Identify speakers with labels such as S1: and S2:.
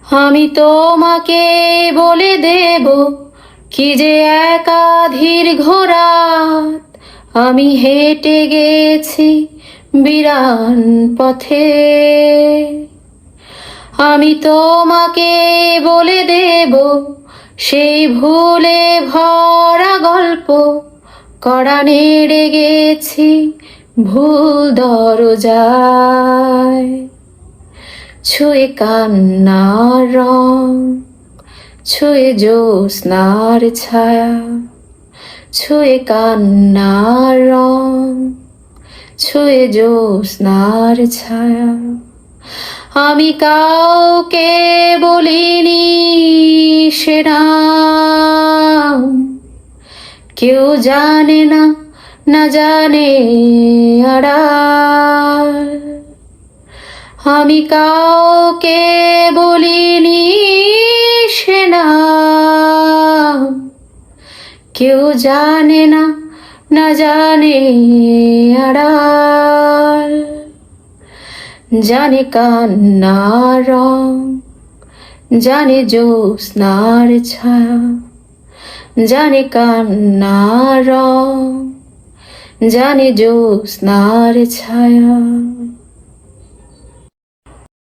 S1: আমি তোমাকে বলে দেব কি যে একাধীর ঘোরাত আমি হেঁটে গেছি বিরান পথে। আমি তোমাকে বলে দেব সেই ভুলে ভরা গল্প কড়া নেড়ে গেছি ভুল দরজায়। ছুঁয়ে কান্নার রং, ছুঁয়ে জ্যোৎস্নার ছায়া, ছুঁয়ে কান্নার রং, ছুঁয়ে জ্যোৎস্নার ছায়া। আমি কাউকে বলিনি সে নাম, কেউ জানে না, না জানে আড়াল। আমি কাউকে বলিনি সে নাম, কেউ জানে না, না জানে আড়াল। জানে কান্নার রং, জানে জ্যোৎস্নার ছায়া, জানে কান্নার রং, জানে জ্যোৎস্নার ছায়া।